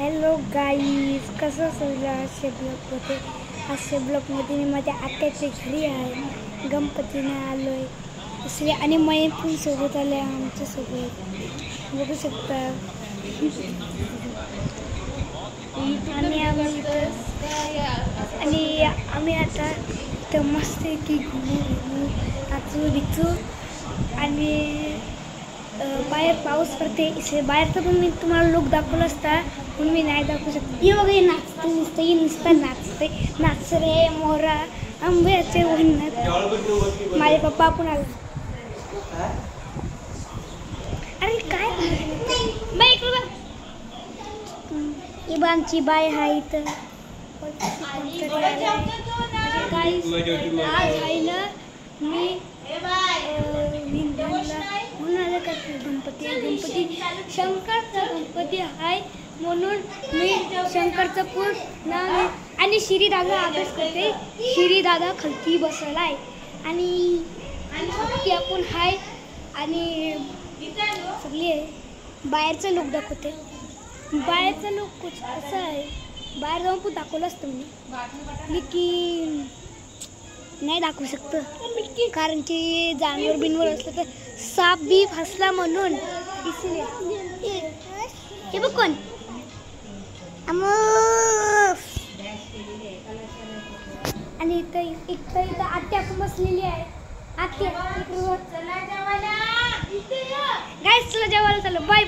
Hello guys, कसं सगळं असे ब्लॉकमध्ये मी माझ्या आत्याच्या घरी आहे. गणपतीने आलो आहे दुसरी आणि मै पण सोबत आले आमच्यासोबत, बघू शकता. आणि आम्ही आता इथं मस्त की घुमू नाचू बिचू. आणि बाहेर पाऊस पडते, इथे बाहेरचं पण मी तुम्हाला लोक दाखवलं असता पण मी नाही दाखवू शकते. हे वगैरे नुसतं नाच रे मोरा आंब्याचे वन्नात. माझे पप्पा पण आले. अरे काय बाई आमची बाय आहे इथं. आज आहे ना मी गणपती शंकरचा गणपती आहे म्हणून मी शंकरचं पूर्ण नाव आणि श्री दादा अभ्यास करते. श्री दादा खालती बसला आहे आणि ती आपण आहे. आणि सगळी बाहेरचं लोक दाखवते. बाहेरचं लोक कसं आहे, बाहेर जाऊन पण दाखवलं असतं मी की नाही दाखवू शकतं कारण की जानवर बिनवर असलं तर साप बी फसला म्हणून. हे बघ कोण आणि इथं आत्या पण बसलेली आहे. आत्या गाईस, चला जेवायला चालू. Bye bye.